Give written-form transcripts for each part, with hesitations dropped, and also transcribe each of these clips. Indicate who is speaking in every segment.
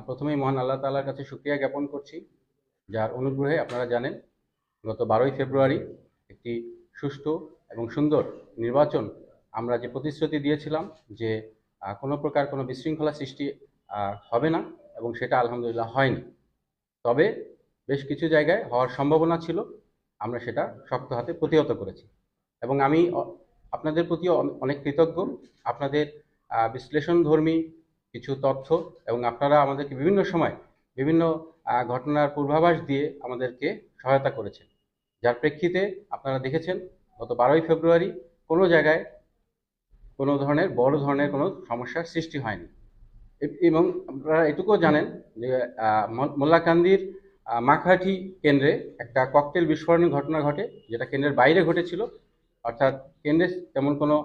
Speaker 1: প্রথমেই মহান আল্লাহ তাআলার কাছে শুকরিয়া জ্ঞাপন করছি, যার অনুগ্রহে আপনারা জানেন গত 12ই ফেব্রুয়ারি একটি সুষ্ঠু এবং সুন্দর নির্বাচন আমরা যে প্রতিশ্রুতি দিয়েছিলাম যে কোনো প্রকার কোনো বিশৃঙ্খলা সৃষ্টি হবে না, এবং সেটা আলহামদুলিল্লাহ হয়নি। তবে বেশ কিছু জায়গায় হওয়ার সম্ভাবনা ছিল, আমরা সেটা শক্ত হাতে প্রতিহত করেছি। এবং আমি আপনাদের প্রতি অনেক কৃতজ্ঞ। আপনাদের বিশ্লেষণধর্মী কিছু তথ্য এবং আপনারা আমাদেরকে বিভিন্ন সময় বিভিন্ন ঘটনার পূর্বাভাস দিয়ে আমাদেরকে সহায়তা করেছেন, যার প্রেক্ষিতে আপনারা দেখেছেন গত 12ই ফেব্রুয়ারি কোনো জায়গায় কোনো ধরনের বড় ধরনের কোনো সমস্যার সৃষ্টি হয়নি। এবং আপনারা এটুকুও জানেন যে মোল্লাকান্দির মাখাটি কেন্দ্রে একটা ককটেল বিস্ফোরণের ঘটনা ঘটে, যেটা কেন্দ্রের বাইরে ঘটেছিল। অর্থাৎ কেন্দ্রে তেমন কোনো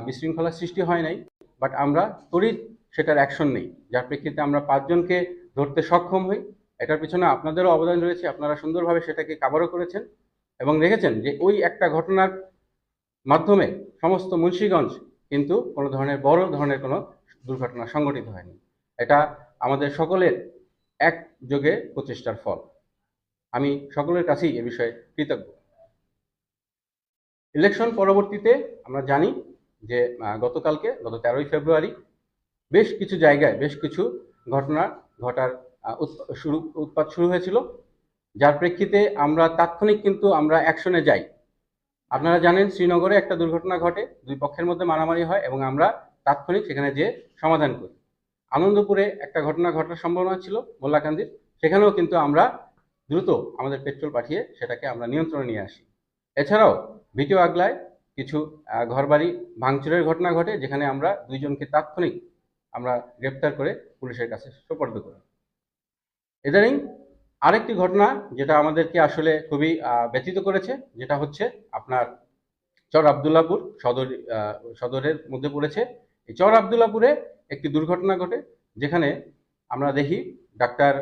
Speaker 1: বিশৃঙ্খলা সৃষ্টি হয় নাই, বাট আমরা তড়িৎ সেটার অ্যাকশন নেই, যার প্রেক্ষিতে আমরা 5 জনকে ধরতে সক্ষম হই। এটার পিছনে আপনাদেরও অবদান রয়েছে, আপনারা সুন্দরভাবে সেটাকে কাভারও করেছেন এবং দেখেছেন যে ওই একটা ঘটনার মাধ্যমে সমস্ত মুন্সিগঞ্জ কিন্তু কোনো ধরনের বড় ধরনের কোনো দুর্ঘটনা সংঘটিত হয়নি। এটা আমাদের সকলের একযোগে প্রচেষ্টার ফল। আমি সকলের কাছেই এ বিষয়ে কৃতজ্ঞ। ইলেকশন পরবর্তীতে আমরা জানি যে গত 13ই ফেব্রুয়ারি বেশ কিছু জায়গায় বেশ কিছু ঘটনা ঘটার উৎপাত শুরু হয়েছিল, যার প্রেক্ষিতে আমরা তাৎক্ষণিক কিন্তু আমরা অ্যাকশনে যাই। আপনারা জানেন শ্রীনগরে একটা দুর্ঘটনা ঘটে, দুই পক্ষের মধ্যে মারামারি হয় এবং আমরা তাৎক্ষণিক সেখানে যেয়ে সমাধান করি। আনন্দপুরে একটা ঘটনা ঘটার সম্ভাবনা ছিল মোল্লাকান্দির, সেখানেও কিন্তু আমরা দ্রুত আমাদের পেট্রোল পাঠিয়ে সেটাকে আমরা নিয়ন্ত্রণে নিয়ে আসি। এছাড়াও ভিডিও আগলায় কিছু ঘরবাড়ি ভাঙচুরের ঘটনা ঘটে, যেখানে আমরা 2 জনকে তাৎক্ষণিক আমরা গ্রেপ্তার করে পুলিশের কাছে সোপর্দ করি। ইদানিং আরেকটি ঘটনা যেটা আমাদেরকে আসলে খুবই ব্যথিত করেছে, যেটা হচ্ছে আপনার চর আবদুল্লাপুর সদরের মধ্যে পড়েছে। এই চর আবদুল্লাপুরে একটি দুর্ঘটনা ঘটে, যেখানে আমরা দেখি ডাক্তার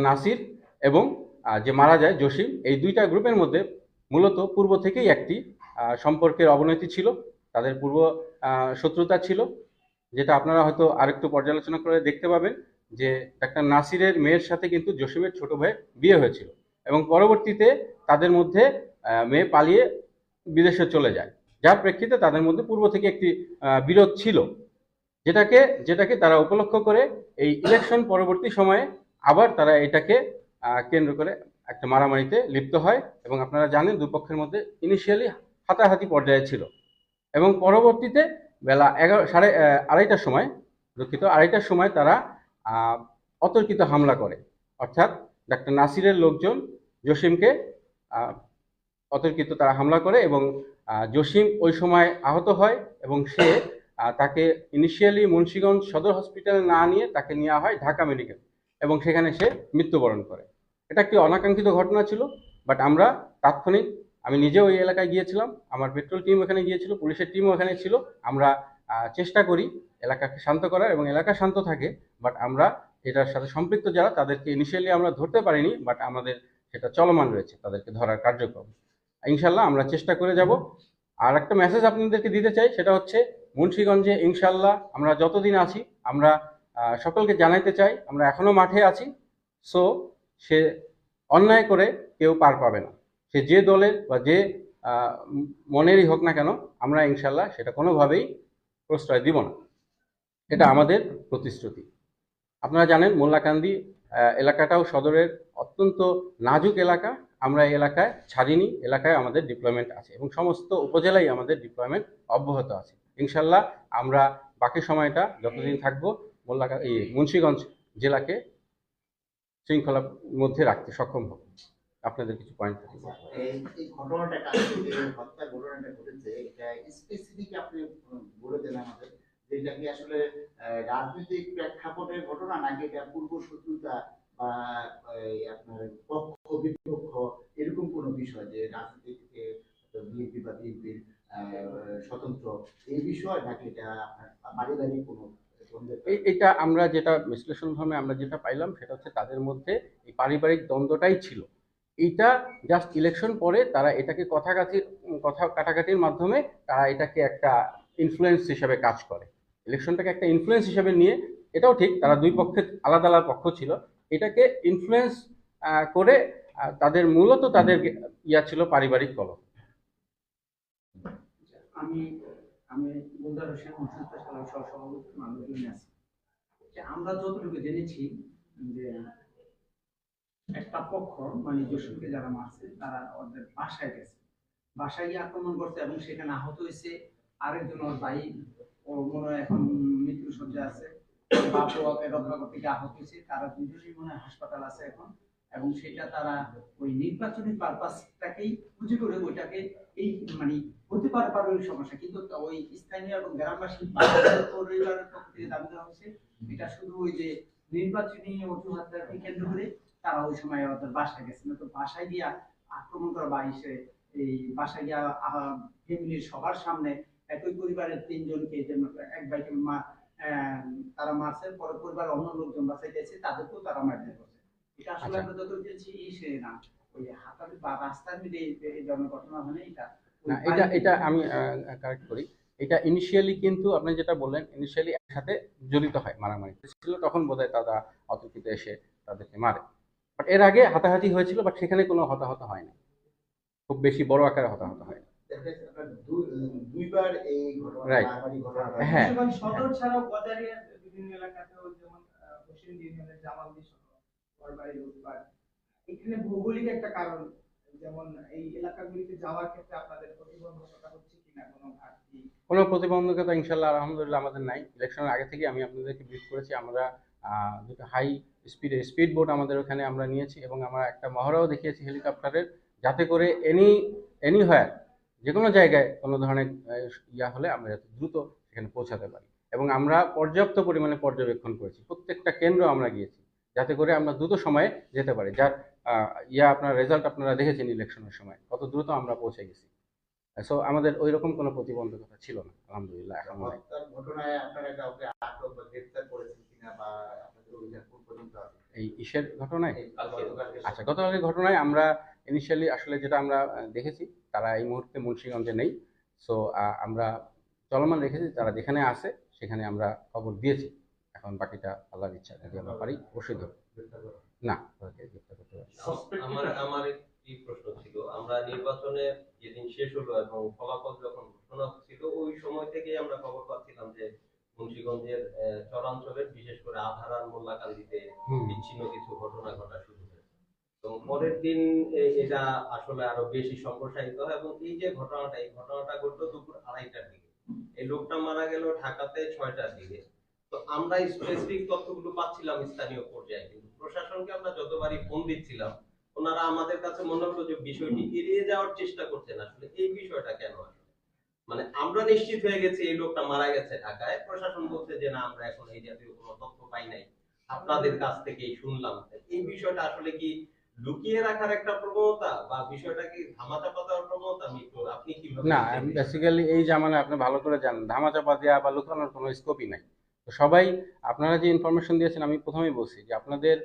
Speaker 1: নাসির এবং যে মারা যায় জসিম, এই দুইটা গ্রুপের মধ্যে মূলত পূর্ব থেকেই একটি সম্পর্কের অবনতি ছিল, তাদের পূর্ব শত্রুতা ছিল, যেটা আপনারা হয়তো আরেকটু পর্যালোচনা করে দেখতে পাবেন যে ডাক্তার নাসিরের মেয়ের সাথে কিন্তু জসিমের ছোট ভাইয়ের বিয়ে হয়েছিল এবং পরবর্তীতে তাদের মধ্যে মেয়ে পালিয়ে বিদেশে চলে যায়, যার প্রেক্ষিতে তাদের মধ্যে পূর্ব থেকে একটি বিরোধ ছিল, যেটাকে তারা উপলক্ষ করে এই ইলেকশন পরবর্তী সময়ে আবার তারা এটাকে কেন্দ্র করে একটা মারামারিতে লিপ্ত হয়। এবং আপনারা জানেন দুপক্ষের মধ্যে ইনিশিয়ালি হাতাহাতি পর্যায়ে ছিল এবং পরবর্তীতে বেলা 2:30টার সময় তারা অতর্কিত হামলা করে। অর্থাৎ ডাক্তার নাসিরের লোকজন জসিমকে অতর্কিত তারা হামলা করে এবং জসিম ওই সময় আহত হয় এবং সে তাকে ইনিশিয়ালি মুন্সিগঞ্জ সদর হসপিটালে না নিয়ে তাকে নেওয়া হয় ঢাকা মেডিকেল, এবং সেখানে সে মৃত্যুবরণ করে। এটা একটি অনাকাঙ্ক্ষিত ঘটনা ছিল, বাট আমরা তাৎক্ষণিক, আমি নিজেও ওই এলাকায় গিয়েছিলাম, আমার পেট্রোল টিম ওখানে গিয়েছিল, পুলিশের টিমও ওখানে ছিল। আমরা চেষ্টা করি এলাকাকে শান্ত করার এবং এলাকা শান্ত থাকে, বাট আমরা এটার সাথে সম্পৃক্ত যারা তাদেরকে ইনিশিয়ালি আমরা ধরতে পারিনি, বাট আমাদের সেটা চলমান রয়েছে, তাদেরকে ধরার কার্যক্রম। ইনশাল্লাহ আমরা চেষ্টা করে যাব। আর একটা মেসেজ আপনাদেরকে দিতে চাই, সেটা হচ্ছে মুন্সিগঞ্জে ইনশাল্লাহ আমরা যতদিন আছি আমরা সকলকে জানাইতে চাই আমরা এখনো মাঠে আছি। সো সে অন্যায় করে কেউ পার পাবে না, সে যে দলের বা যে মনেরই হোক না কেন, আমরা ইনশাল্লাহ সেটা কোনোভাবেই প্রশ্রয় দিব না। এটা আমাদের প্রতিশ্রুতি। আপনারা জানেন মোল্লাকান্দি এলাকাটাও সদরের অত্যন্ত নাজুক এলাকা। আমরা এই এলাকায় ছাড়িনি, এলাকায় আমাদের ডিপ্লয়মেন্ট আছে এবং সমস্ত উপজেলায় আমাদের ডিপ্লয়মেন্ট অব্যাহত আছে। ইনশাল্লাহ আমরা বাকি সময়টা যতদিন থাকবো মুন্সিগঞ্জ জেলাকে শৃঙ্খলার মধ্যে রাখতে সক্ষম হব। আপনাদের কিছু পয়েন্ট থাকবে।
Speaker 2: এই ঘটনাটা হত্যা ঘটনাটা ঘটেছে, এটা স্পেসিফিক আপনি বলে দেন আমাদের, যেটা কি আসলে রাজনৈতিক প্রেক্ষাপটের ঘটনা নাকি এটা পূর্ব শত্রুতা বা আপনার পক্ষ বিপক্ষ এরকম কোনো বিষয়, যে রাজনৈতিক বিএনপি বা বিএনপির স্বতন্ত্র এই বিষয়, নাকি এটা আপনার পারিবারিক কোনো?
Speaker 1: এটা আমরা যেটা বিশ্লেষণভাবে আমরা যেটা পাইলাম সেটা হচ্ছে তাদের মধ্যে এই পারিবারিক দ্বন্দ্বটাই ছিল। এইটা জাস্ট ইলেকশন পরে তারা এটাকে কথা কাটাকাটির মাধ্যমে তারা এটাকে একটা ইনফ্লুয়েন্স হিসেবে কাজ করে। ইলেকশনটাকে একটা ইনফ্লুয়েন্স হিসেবে নিয়ে, এটাও ঠিক তারা দুই পক্ষের আলাদা আলাদা পক্ষ ছিল, এটাকে ইনফ্লুয়েন্স করে তাদের মূলত তাদের ইয়া ছিল পারিবারিক কলহ।
Speaker 3: আমি আমি মুন্দার হোসেন মুক্তিযোদ্ধা সালাম সহসভাপতি মানুষজন আছি। যে আমরা যতটুকু জেনেছি যে একটা পক্ষ মানে জসিমকে যারা মারছে তারা ওদের বাসায় গেছে, বাসায় গিয়ে আক্রমণ করছে এবং সেখানে আহত হয়েছে আরেকজন, ওর ভাই, ও মনে হয় এখন মৃত্যু সজ্জায় আছে, বাপু ওকে রক্ষা করতে গিয়ে আহত হয়েছে, তারা দুজনেই মনে হয় হাসপাতাল আছে এখন। এবং সেটা তারা ওই নির্বাচনী পারপাসটাকেই পুঁজি করে ওইটাকে এই মানে হতে পারে পারিবারিক সমস্যা, কিন্তু ওই স্থানীয় এবং গ্রামবাসী পরিবারের পক্ষ থেকে দাবি দেওয়া হয়েছে এটা শুধু ওই যে নির্বাচনী অজুহাতটাকে কেন্দ্র করে তারা ওই সময় ওদের বাসায় গেছে, না তো বাসায় গিয়া আক্রমণ করা বা এই বাসায় গিয়া ফ্যামিলির সবার সামনে একই পরিবারের তিনজনকে যে এক ভাইকে তারা মারছে, পরে পরিবারের অন্য লোকজন বাসায় গেছে তাদেরকেও তারা মারতে করছে। এটা আসলে আমরা যত বলছি সে না ওই হাতাতে বা রাস্তার মধ্যে এই ধরনের ঘটনা মানে এটা
Speaker 1: না, এটা আমি কারেক্ট করি। এটা ইনিশিয়ালি কিন্তু আপনি যেটা বললেন, ইনিশিয়ালি একসাথে জড়িত হয়, মারামারি ছিল, তখন বোধহয় তারা অতর্কিত এসে তাদেরকে মারে। বাট এর আগে হাতাহাতি হয়েছিল, বাট সেখানে কোনো হতাহত হয়নি, খুব বেশি বড় আকারে হতাহত হয়নি।
Speaker 2: দুইবার এই ঘটনা
Speaker 1: Right.
Speaker 2: মারামারি ঘটনা
Speaker 1: হ্যাঁ।
Speaker 4: সদর ছাড়াও গজারিয়ার বিভিন্ন এলাকাতেও যেমন পশ্চিম ইউনিয়নের জামালদি সরকারি রোজগার, এখানে ভৌগোলিক একটা কারণ, যেমন এই এলাকাগুলিতে যাওয়ার ক্ষেত্রে আপনাদের প্রতিবন্ধকতা হচ্ছে কিনা কোনো ঘাটতি?
Speaker 1: কোনো প্রতিবন্ধকতা ইনশাল্লাহ আলহামদুলিল্লাহ আমাদের নাই। ইলেকশনের আগে থেকে আমি আপনাদেরকে ব্রিফ করেছি, আমরা দুটো হাই স্পিড বোট আমাদের ওখানে আমরা নিয়েছি, এবং আমরা একটা মহড়াও দেখিয়েছি হেলিকপ্টারের, যাতে করে এনিহোয়ার যে কোনো জায়গায় কোনো ধরনের ইয়া হলে আমরা যাতে দ্রুত সেখানে পৌঁছাতে পারি। এবং আমরা পর্যাপ্ত পরিমাণে পর্যবেক্ষণ করেছি, প্রত্যেকটা কেন্দ্র আমরা গিয়েছি, যাতে করে আমরা দ্রুত সময়ে যেতে পারি। যার আপনার রেজাল্ট আপনারা দেখেছেন ইলেকশনের সময় কত দ্রুত আমরা পৌঁছে গেছি। সো আমাদের ওই রকম কোনো প্রতিবন্ধকতা ছিল না আলহামদুলিল্লাহ। এখন নাই।
Speaker 2: হত্যার ঘটনায় আপনারা কাউকে আটক বা গ্রেফতার করেছেন কিনা বা আপনাদের অভিযান কোন পর্যন্ত আছে?
Speaker 1: এই ইসের ঘটনায়,
Speaker 2: এই গতকালকে
Speaker 1: আচ্ছা গতকালের ঘটনায় আমরা ইনিশিয়ালি আসলে যেটা আমরা দেখেছি, তারা এই মুহূর্তে মুন্সিগঞ্জে নেই। সো আমরা চলমান রেখেছি, তারা যেখানে আছে সেখানে আমরা খবর দিয়েছি। এখন বাকিটা আল্লাহর ইচ্ছা, যদি আমরা পারি অবশ্যই ধরব। না, তাদেরকে গ্রেফতার করতে পারি।
Speaker 5: আমার আমার একটি প্রশ্ন ছিল, আমরা নির্বাচনে যেদিন শেষ হলো এবং ফলাফল যখন ঘোষণা ছিল, ওই সময় থেকেই আমরা খবর পাচ্ছিলাম যে মুন্সিগঞ্জের চরাঞ্চলের বিশেষ করে আধারার মোল্লাকান্দিতে বিচ্ছিন্ন কিছু ঘটনা ঘটা শুরু হয়েছে। তো পরের দিন এটা আসলে আরো বেশি সম্প্রসারিত হয়, এবং এই যে ঘটনাটা, এই ঘটনাটা ঘটলো দুপুর 2:30টার দিকে, এই লোকটা মারা গেল ঢাকাতে 6টার দিকে। তো আমরা স্পেসিফিক তথ্যগুলো পাচ্ছিলাম স্থানীয় পর্যায়ে, কিন্তু প্রশাসনকে আমরা যতবারই ফোন দিচ্ছিলাম ওনারা আমাদের কাছে মনে হলো যে বিষয়টি এড়িয়ে যাওয়ার চেষ্টা করছেন। আসলে এই বিষয়টা কেন? আসলে মানে আমরা নিশ্চিত হয়ে গেছি এই লোকটা মারা গেছে ঢাকায়, প্রশাসন বলছে যে না আমরা এখন এই জাতীয় কোনো তথ্য পাই নাই, আপনাদের কাছ থেকেই শুনলাম। এই বিষয়টা আসলে কি লুকিয়ে রাখার একটা প্রবণতা, বা বিষয়টা কি ধামাচাপা দেওয়ার প্রবণতা? আপনি কিভাবে?
Speaker 1: না, বেসিক্যালি এই জামানায় আপনি ভালো করে জানেন, ধামাচাপা দেওয়া বা লুকানোর কোনো স্কোপই নাই। তো সবাই, আপনারা যে ইনফরমেশন দিয়েছেন, আমি প্রথমেই বলছি যে আপনাদের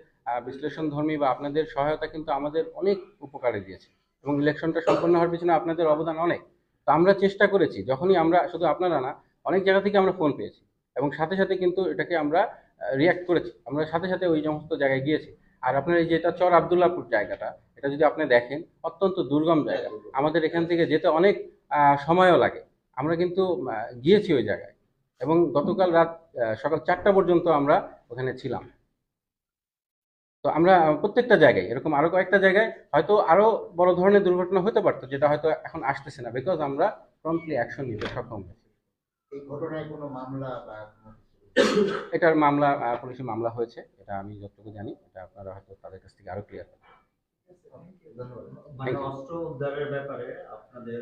Speaker 1: বিশ্লেষণধর্মী বা আপনাদের সহায়তা কিন্তু আমাদের অনেক উপকারে দিয়েছে, এবং ইলেকশনটা সম্পন্ন হওয়ার পিছনে আপনাদের অবদান অনেক। তো আমরা চেষ্টা করেছি, যখনই আমরা, শুধু আপনারা না, অনেক জায়গা থেকে আমরা ফোন পেয়েছি, এবং সাথে সাথে কিন্তু এটাকে আমরা রিয়াক্ট করেছি, আমরা সাথে সাথে ওই সমস্ত জায়গায় গিয়েছি। আর আপনার এই যেটা চর আবদুল্লাহপুর জায়গাটা, এটা যদি আপনি দেখেন, অত্যন্ত দুর্গম জায়গা, আমাদের এখান থেকে যেতে অনেক সময়ও লাগে। আমরা কিন্তু গিয়েছি ওই জায়গায়, এবং গতকাল রাত সকাল 4টা পর্যন্ত আমরা ওখানে ছিলাম। তো আমরা প্রত্যেকটা জায়গায়, এরকম আরো কয়েকটা জায়গায় হয়তো আরো বড় ধরনের দুর্ঘটনা হতে পারতো, যেটা হয়তো এখন আসতেছে না, বিকজ আমরা প্রম্পটলি অ্যাকশন নিতে সক্ষম হয়েছি।
Speaker 2: এই ঘটনায় কোনো মামলা বা কোনো
Speaker 1: এটার মামলা, পুলিশি মামলা হয়েছে, এটা আমি যতটুকু জানি, এটা আপনারা হয়তো তাদের কাছ থেকে আরো ক্লিয়ার পাবেন।
Speaker 6: মানে অস্ত্র উদ্ধারের ব্যাপারে আপনাদের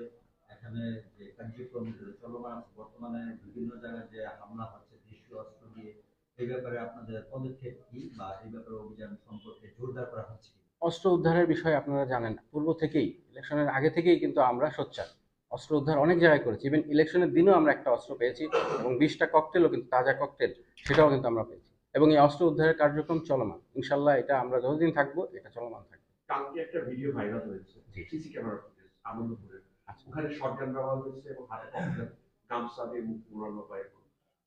Speaker 6: এখানে যে কার্যক্রম চলমান আছে, বর্তমানে বিভিন্ন জায়গায় যে হামলা হচ্ছে দেশীয় অস্ত্র দিয়ে, এই ব্যাপারে আপনাদের পদক্ষেপ কি, বা এই ব্যাপারে অভিযান সম্পর্কে জোরদার করা হচ্ছে কি?
Speaker 1: অস্ত্র উদ্ধারের বিষয়ে আপনারা জানেন, পূর্ব থেকেই, ইলেকশনের আগে থেকেই কিন্তু আমরা সোচ্চার, অস্ত্র উদ্ধার অনেক জায়গায় করেছি। ইভেন ইলেকশনের দিনও আমরা একটা অস্ত্র পেয়েছি, এবং 20টা ককটেলও, কিন্তু তাজা ককটেল, সেটাও কিন্তু আমরা পেয়েছি। এবং এই অস্ত্র উদ্ধারের কার্যক্রম চলমান, ইনশাল্লাহ এটা আমরা যতদিন থাকবো এটা চলমান থাকবে।
Speaker 7: কালকে একটা ভিডিও ভাইরাল হয়েছে, সিসি ক্যামেরা ফুটেজ আনন্দপুরের, ওখানে শটগান ব্যবহার হয়েছে এবং হাতে ককটেল, গামছা দিয়ে মুখ মোড়ানো হয়।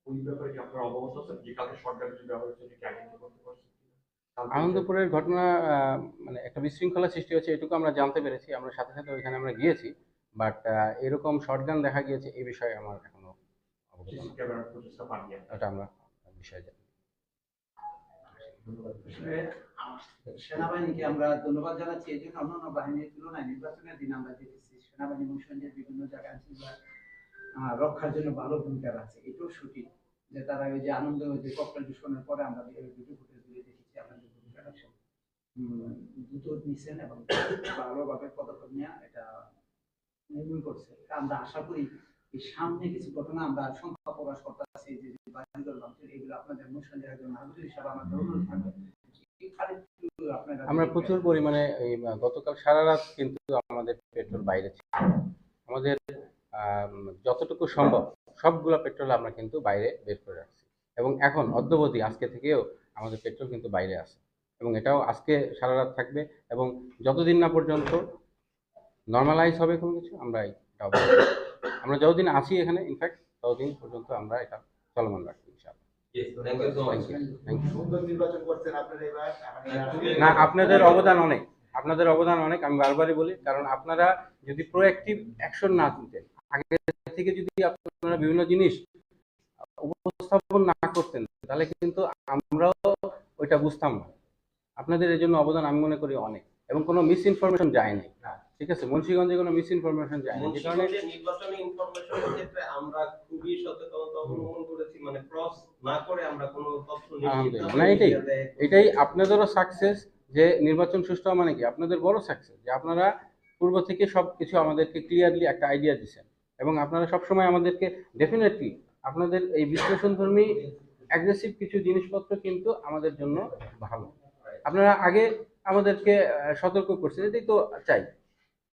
Speaker 7: ওই ব্যাপারে কি আপনার অবগত আছেন যে কালকে শর্টগান যে ব্যবহার হচ্ছে কি আইডেন্টি করতে পারছেন কিনা?
Speaker 1: আনন্দপুরের ঘটনা মানে একটা বিশৃঙ্খলা সৃষ্টি হচ্ছে এটুকু আমরা জানতে পেরেছি, আমরা সাথে সাথে ওইখানে আমরা গিয়েছি, বাট এরকম শর্টগান দেখা গিয়েছে এই বিষয়ে আমার এখনো অবগত
Speaker 7: সিসি
Speaker 1: না।
Speaker 7: ক্যামেরার ফুটেজটা পাননি আপনি?
Speaker 1: ওটা আমরা বিষয়ে জানি।
Speaker 3: আসলে সেনাবাহিনীকে আমরা ধন্যবাদ জানাচ্ছি এই জন্য অন্যান্য বাহিনীর তুলনায় নির্বাচনের দিন আমরা দেখেছি সেনাবাহিনী এবং সৈন্যের বিভিন্ন জায়গায় আইনশৃঙ্খলা রক্ষার জন্য ভালো ভূমিকা রাখছে। এটাও সঠিক যে তারা ওই যে আনন্দ যে ককটেল বিস্ফোরণের পরে আমরা ভিডিও ফুটেজগুলো দেখেছি আপনাদের ভূমিকা রাখছেন, দ্রুত নিচ্ছেন এবং ভালোভাবে পদক্ষেপ নেওয়া এটা নির্মূল করছে। আমরা আশা করি এই সামনে কিছু ঘটনা আমরা সংখ্যা প্রকাশ করতেছি যে বাহিনীর মানুষের এগুলো আপনাদের মুসলিমদের একজন নাগরিক হিসাবে আমাদের অনুরোধ থাকবে আপনারা
Speaker 1: আমরা প্রচুর পরিমাণে এই গতকাল সারা রাত কিন্তু আমাদের পেট্রোল বাইরে ছিল। আমাদের যতটুকু সম্ভব সবগুলো পেট্রোল আমরা কিন্তু বাইরে বের করে রাখছি, এবং এখন অদ্যবধি আজকে থেকেও আমাদের পেট্রোল কিন্তু বাইরে আছে, এবং এটাও আজকে সারা রাত থাকবে, এবং যতদিন না পর্যন্ত নর্মালাইজ হবে কোনো কিছু আমরা এটা আমরা যতদিন আছি এখানে ইনফ্যাক্ট ততদিন পর্যন্ত আমরা এটা চলমান রাখবো ইনশাআল্লাহ।
Speaker 5: Thank you so much.
Speaker 1: Thank you.
Speaker 2: সুন্দর নির্বাচন করছেন আপনারা এবার।
Speaker 1: না, আপনাদের অবদান অনেক, আপনাদের অবদান অনেক, আমি বারবারই বলি, কারণ আপনারা যদি প্রোঅ্যাক্টিভ অ্যাকশন না নিতেন, আগে থেকে যদি আপনারা বিভিন্ন জিনিস উপস্থাপন না করতেন, তাহলে কিন্তু আমরাও ওইটা বুঝতাম না। আপনাদের এর জন্য অবদান আমি মনে করি অনেক, এবং কোনো মিস ইনফরমেশন যায় নাই, ঠিক আছে, মুন্সিগঞ্জে কোনো মিস ইনফরমেশন যায় না, যে কারণে
Speaker 5: মুন্সিগঞ্জে নির্বাচনী ইনফরমেশনের ক্ষেত্রে আমরা খুবই সচেতনতা অবলম্বন করেছি, মানে ক্রস না করে আমরা কোনো তথ্য
Speaker 1: আলহামদুলিল্লাহ। না, এটাই আপনাদেরও সাকসেস, যে নির্বাচন সুষ্ঠু হওয়া মানে কি আপনাদের বড় সাকসেস, যে আপনারা পূর্ব থেকে সবকিছু আমাদেরকে ক্লিয়ারলি একটা আইডিয়া দিচ্ছেন, এবং আপনারা সবসময় আমাদেরকে ডেফিনেটলি আপনাদের এই বিশ্লেষণধর্মী অ্যাগ্রেসিভ কিছু জিনিসপত্র কিন্তু আমাদের জন্য ভালো। আপনারা আগে আমাদেরকে সতর্ক করছেন, এটাই তো চাই।